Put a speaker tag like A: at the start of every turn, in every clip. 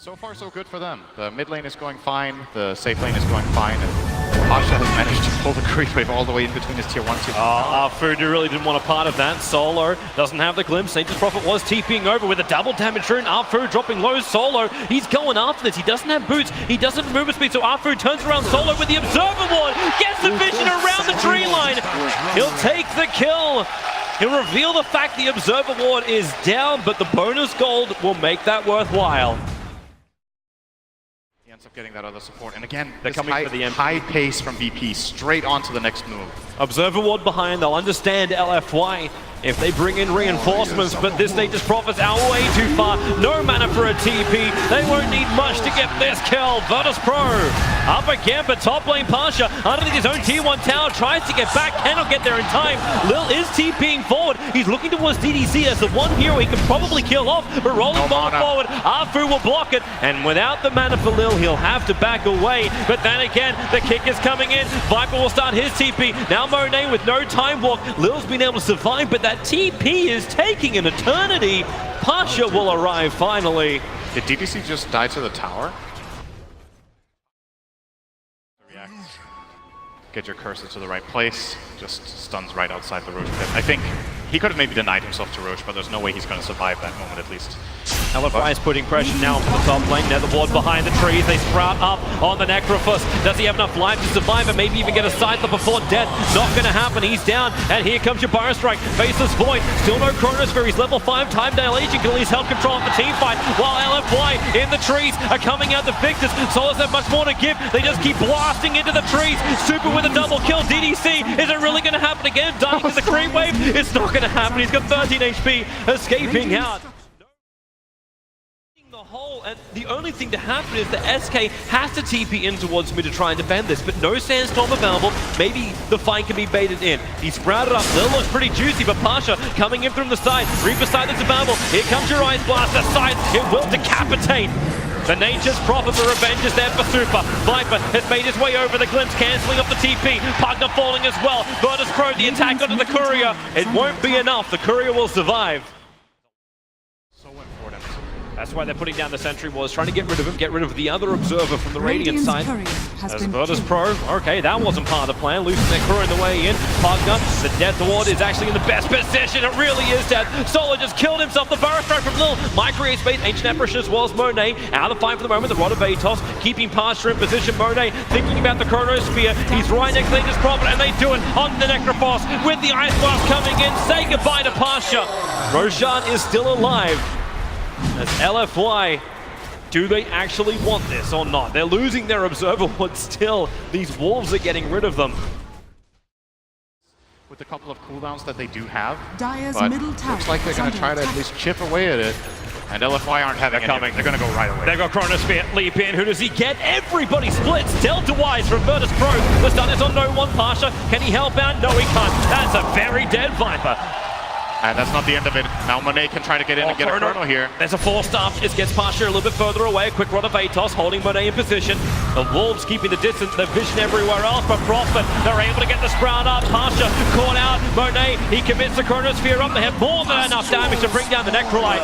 A: So far, so good for them. The mid lane is going fine, the safe lane is going fine, and Pasha has managed to pull the creep wave all the way in between his tier 1 tier 2.
B: Food really didn't want a part of that. Solo doesn't have the glimpse. Nature's Prophet was TPing over with a double damage rune. Arfu dropping low. Solo, he's going after this. He doesn't have boots. He doesn't have movement speed, so Arfu turns around Solo with the Observer Ward. Gets the vision around the tree line. He'll take the kill. He'll reveal the fact the Observer Ward is down, but the bonus gold will make that worthwhile.
A: He ends up getting that other support, and again,
B: they're coming for the
A: high pace from VP, straight on to the next move.
B: Observer Ward behind, they'll understand LFY if they bring in reinforcements, but this Nature's Prophet's out way too far. No mana for a TP. They won't need much to get this kill. VIRTUS.PRO up again, but top lane Pasha underneath his own tier 1 tower tries to get back, cannot get there in time. Lil is TPing forward. He's looking towards DDC as the one hero he can probably kill off, but rolling ball forward, Arfu will block it, and without the mana for Lil, he'll have to back away. But then again, the kick is coming in. Viper will start his TP. Now Monet with no time walk. Lil's been able to survive, but that TP is taking an eternity. Pasha will arrive finally.
A: Did DDC just die to the tower? React. Get your cursor to the right place. Just stuns right outside the Roche pit. I think he could have maybe denied himself to Roche, but there's no way he's going to survive that moment at least.
B: LFY is putting pressure now for the top lane. Nether Ward behind the trees. They sprout up on the Necrophus. Does he have enough life to survive and maybe even get a Scyther before death? Not going to happen. He's down. And here comes your Burrow Strike. Faceless Void. Still no Chronosphere. He's level 5 time dilation. Can at least help control the team fight. While LFY in the trees are coming out the victors. Solos have much more to give. They just keep blasting into the trees. Super with a double kill. DDC. Is it really going to happen again? Dying to the creep wave. It's not going to happen. He's got 13 HP. Escaping out. And the only thing to happen is that SK has to TP in towards mid to try and defend this, but no Sandstorm available. Maybe the fight can be baited in. He sprouted up. Lil looks pretty juicy, but Pasha coming in from the side. Reaper side is available. Here comes your Ice Blaster side. It will decapitate. The Nature's Prophet for revenge is there for Super. Viper has made his way over the glimpse, cancelling up the TP. Pugna falling as well. VIRTUS.PRO, the attack onto the Courier. It won't be enough. The Courier will survive. That's why they're putting down the Sentry Wars, trying to get rid of him, get rid of the other Observer from the Radiant side. As VIRTUS.PRO, okay, that wasn't part of the plan. Losing their crew in the way in. Pugna, the Death Ward is actually in the best position. It really is dead. Solo just killed himself. The Burrow Strike from Lil. Micro space, Ancient Apparition as well as Monet. Out of the fight for the moment. The Rod of Atos keeping Pasha in position. Monet thinking about the Chronosphere. He's right next to Nature's Prophet, and they do it on the Necrophos with the Ice Blast coming in. Say goodbye to Pasha. Roshan is still alive. As LFY, do they actually want this or not? They're losing their Observer Ward still. These Wolves are getting rid of them.
A: With a couple of cooldowns that they do have,
C: Dire's
A: but
C: middle tower
A: looks like they're going to try to at least chip away at it. And LFY aren't having it. They're going to go right away.
B: They've got Chronosphere, leap in. Who does he get? Everybody splits. Delta-wise from VIRTUS.PRO. The stun is on no one. Pasha, can he help out? No, he can't. That's a very dead Viper.
A: And that's not the end of it. Now Monet can try to get in and get a Chrono here.
B: There's a 4-star. It gets Pasha a little bit further away. A quick Rod of Atos holding Monet in position. The Wolves keeping the distance. Their vision everywhere else. But Prophet, they're able to get the sprout up. Pasha caught out. Monet, he commits the Chronosphere up. They have more than enough damage to bring down the Necrolite.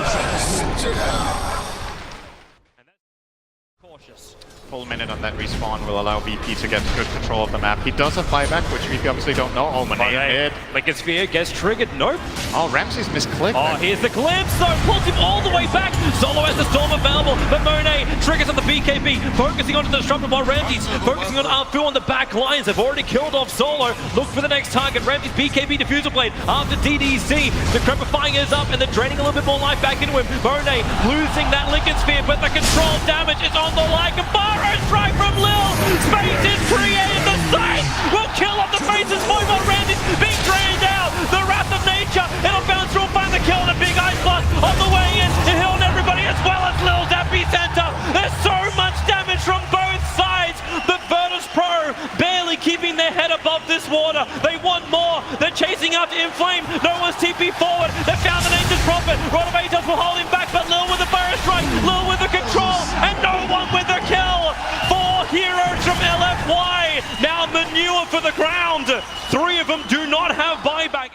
B: Cautious.
A: Full minute on that respawn will allow VP to get good control of the map. He does have flyback, which VP obviously don't know. Oh, Monet mid.
B: Liquid Sphere gets triggered. Nope.
A: Oh, Ramsey's misclicked.
B: Oh, here's the glimpse though. Pulls him all the way back. Solo has the Storm available, but Monet triggers on the BKB, focusing on the Disruptor while Ramsey's focusing on Arfu on the back lines. They've already killed off Solo. Look for the next target. Ramsey's BKB Diffuser Blade after DDC. The Crepifying is up and they're draining a little bit more life back into him. Monet losing that Liquid Sphere, but the control damage is on the line. Burrow Strike from Lil. Space is created. The side will kill off the faces. While Ramsey's being drained out. The Wrath of Nature. It'll bounce through and find the kill. And a big Ice Blast on the way in. It healed everybody as well as Lil's epicenter. There's so much damage from both sides. The VIRTUS.PRO barely keeping their head above this water. They want more. They're chasing after Inflame. No one's TP forward. They found the Nature's Prophet. Rod of Atos will hold him back, but Lil with the Burrow Strike. Lil with the control. And no one with the kill. 4 heroes from LFY. Now manure for the ground. 3 of them do not have buyback.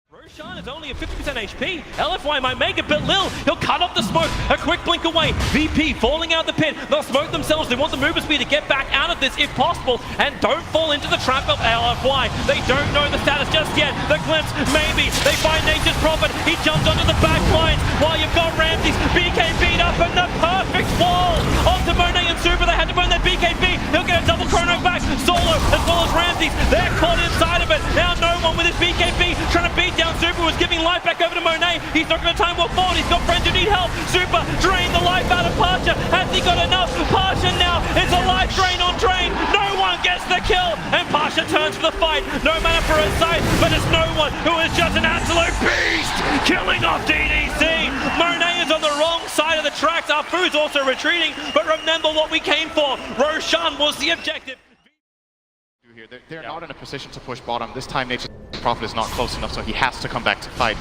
B: Roshan is only at 50% HP. LFY might make it, but Lil, he'll cut off the smoke. A quick blink away. VP falling out the pit. They'll smoke themselves. They want the movement speed to get back out of this if possible, and don't fall into the trap of LFY. They don't know the status just yet. The glimpse, maybe. They find Nature's Prophet. He jumps onto the back lines while you've got Ramsey's BK beat up and the perfect wall onto Monet and Super. They had to burn their BKB. He'll get a double chrono back. Solo as well as Ramsey's. They're caught inside of it. Now no one with his BKB trying to beat down Super, was giving life back over to Monet. He's not going to time walk forward. He's got friends who need help. Super drain the life out of Pasha. Has he got enough? Pasha now is a life drain on drain. No one gets the kill, and Pasha turns for the fight. No matter for his side, but it's no one who is just an absolute beast, killing off DDC. Monet is on the wrong side of the tracks. Our food's also retreating, but remember what we came for. Roshan was the objective.
A: They're not in a position to push bottom. This time Nature's Prophet is not close enough, so he has to come back to fight.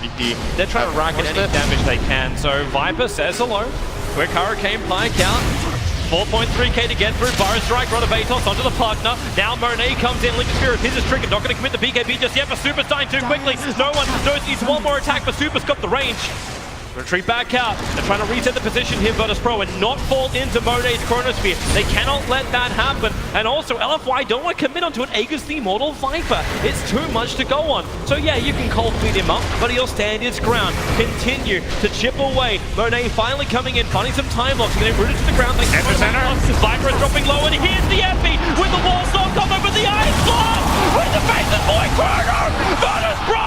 B: They're trying to rack in any damage they can, so Viper says hello. Quick Hurricane Pie count. 4.3k to get through. Fire Strike, Rod of Atos onto the partner. Now Monet comes in, Liquid Spirit, his is triggered. Not going to commit the BKB just yet, but Super's dying too quickly. No one knows he's one more attack, but Super's got the range. Retreat back out. They're trying to reset the position here, VIRTUS.PRO, and not fall into Monet's Chronosphere. They cannot let that happen. And also, LFY don't want to commit onto an Aegis the Immortal Viper. It's too much to go on. So yeah, you can cold feed him up, but he'll stand his ground. Continue to chip away. Monet finally coming in, finding some time locks, getting rooted to the ground. They Viper is dropping low, and here's the Epi with the wall stock up over the ice block with the face of Boy Chrono. VIRTUS.PRO!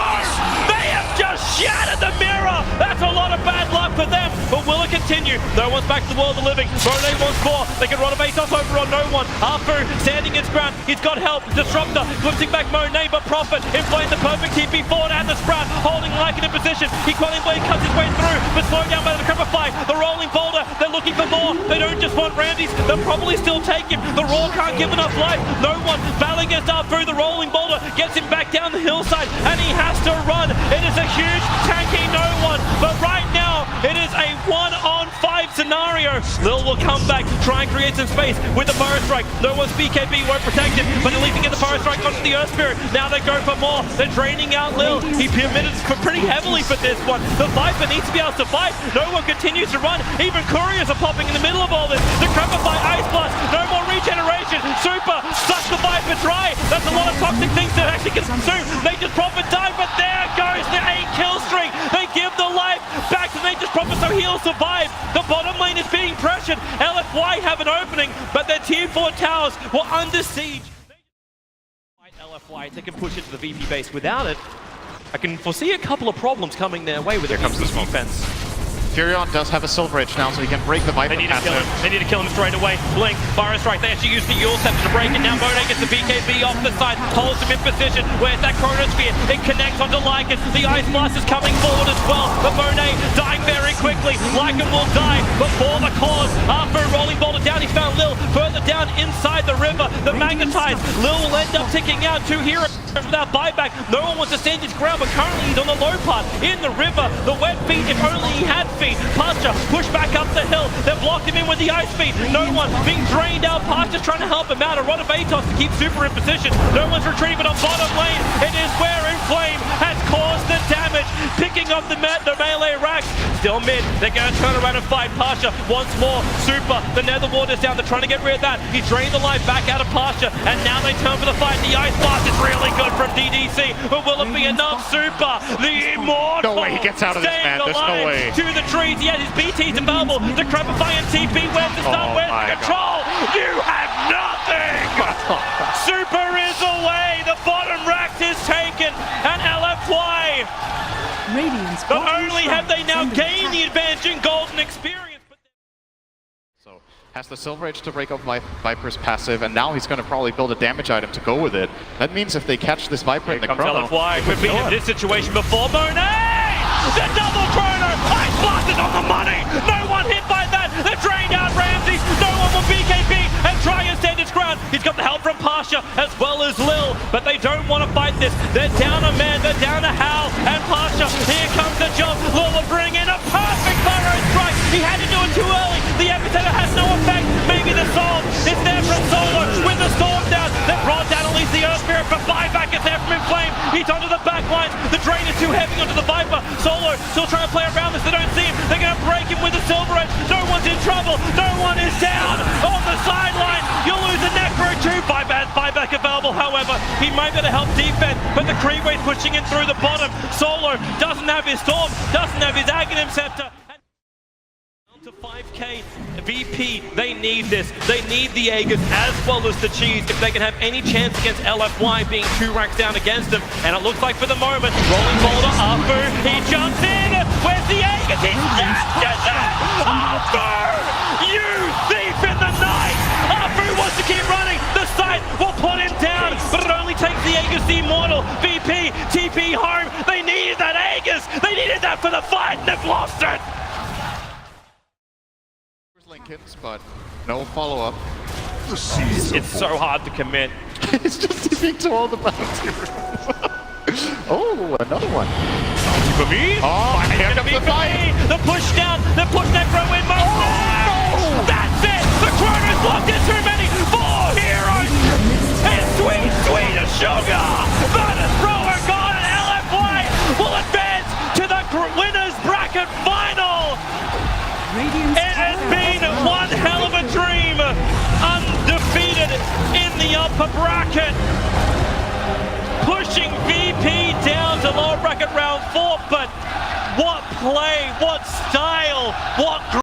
B: They have just shattered the mirror. That's a lot of bad luck for them, but will it continue? No one's back to the world of the living. Monet wants more. They can run a base off over on no one. Afu standing his ground. He's got help. Disruptor glimpsing back Monet, but Prophet inflating the perfect TP forward and the Sprout holding Lycan in position. Equaling Blade cuts his way through, but slowed down by the Decrepify. The rolling boulder. They're looking for more. They don't just want Ramsey's. They'll probably still take him. The Raw can't give enough life. No one battling against Afu. The rolling boulder gets him back down the hillside, and he has to run. It is a huge tanking no one, but right now it is a 1-on-5 scenario. Lil will come back, try and create some space with the Fire Strike. No one's BKB won't protect him, but at least he gets the Fire Strike onto the Earth Spirit. Now they go for more. They're draining out Lil. He committed pretty heavily for this one. The Viper needs to be able to survive. No one continues to run. Even couriers are popping in the middle of all this. The Decrepify Ice Blast. No more regeneration. Super sucks the Viper dry. That's a lot of toxic things that actually consume. Nature's Prophet died, but there goes the 8-kill streak. They give the life back to Nature's Prophet so he'll survive. The bottom lane is being pressured. LFY have an opening, but their tier 4 towers were under siege. LFY, they can push into the VP base. Without it, I can foresee a couple of problems coming their way with their defense.
A: Furion does have a Silver Edge now, so he can break the Viper.
B: They need to kill him. They need to kill him straight away. Blink, Fire Strike. They actually use the Yule Scepter to break it. Now Monet gets the BKB off the side, holds him in position. Where's that Chronosphere? It connects onto Lycan. The Ice Blast is coming forward as well, but Monet dying very quickly. Lycan will die before the cause. After a rolling boulder down, he's found Lil further down inside the river. The Magnetize. Lil will end up ticking out 2 heroes without buyback. No one wants to stand his ground, but currently he's on the low part in the river. The wet feet, if only he had feet. Pasha pushed back up the hill. They've blocked him in with the ice feet. No one being drained out. Pasha's trying to help him out. A Rod of Atos to keep Super in position. No one's retrieving it on bottom lane. It is where Inflame has caused the damage. Picking up the melee racks. Still mid. They're going to turn around and fight Pasha once more. Super. The Nether Ward is down. They're trying to get rid of that. He drained the life back out of Pasha, and now they turn for the fight. The Ice Blast is really good from DDC, but will it be enough? Super. The Immortal.
A: No way he gets out of this, man. There's no way.
B: To the trees. He has his BTs available. The Decrepify and TP. Where's the stun? Where's the control? God. You have nothing. Super is away. The bottom racks is taken, and LFY. Not only have they now gained the advantage in golden experience, but
A: so has the Silver Edge to break up Viper's passive, and now he's going to probably build a damage item to go with it. That means if they catch this Viper in the chrono,
B: LFY. We've been in this situation before. Monet! The double chrono! Ice Blast is on the money! No one hit by that! They've drained out Ramsey! No one will BKB and try and stand his ground! He's got the help from Pasha as well as Lil, but they don't want to fight this. They're down a man, they're down a Hal, and Pasha, here comes the jump. Lil will bring in a perfect burrow strike! He had to do it too early! The epicenter has no effect! maybe the solve is there from Solo with the storm down. They've brought down at least the Earth Spirit, but buyback is there from Inflame. He's onto the back lines. The drain is too heavy onto the Viper. Solo still trying to play around this. They don't see him. They're going to break him with the Silver Edge. No one's in trouble. No one is down on the sideline. You'll lose the Necro too. Buyback available, however. He might be able to help defend, but the Creepwave's pushing in through the bottom. Solo doesn't have his Storm, doesn't have his Aghanim Scepter. To 5k VP, they need this. They need the Aegis as well as the cheese if they can have any chance against LFY being 2 ranks down against them. And it looks like for the moment, rolling boulder, Afu, he jumps in. Where's the Aegis? He's snatches it! Afu! You thief in the night! Afu wants to keep running. The site will put him down, but it only takes the Aegis, the Immortal. VP, TP home. They needed that Aegis. They needed that for the fight, and they've lost it.
A: Lincolns, but no follow-up.
B: It's so hard to commit.
A: It's just tipping to all the bounty rooms. Oh, another one.
B: For me?
A: Oh, here comes the fight.
B: The push down, the push Necro in most.
A: Oh, no.
B: That's it. The Chrono's locked in too many. 4 heroes. And sweet as sugar. VIRTUS.PRO are gone, and LFY will advance to the winners bracket final. It has been one hell of a dream, undefeated in the upper bracket, pushing VP down to lower bracket round 4, but what play, what style, what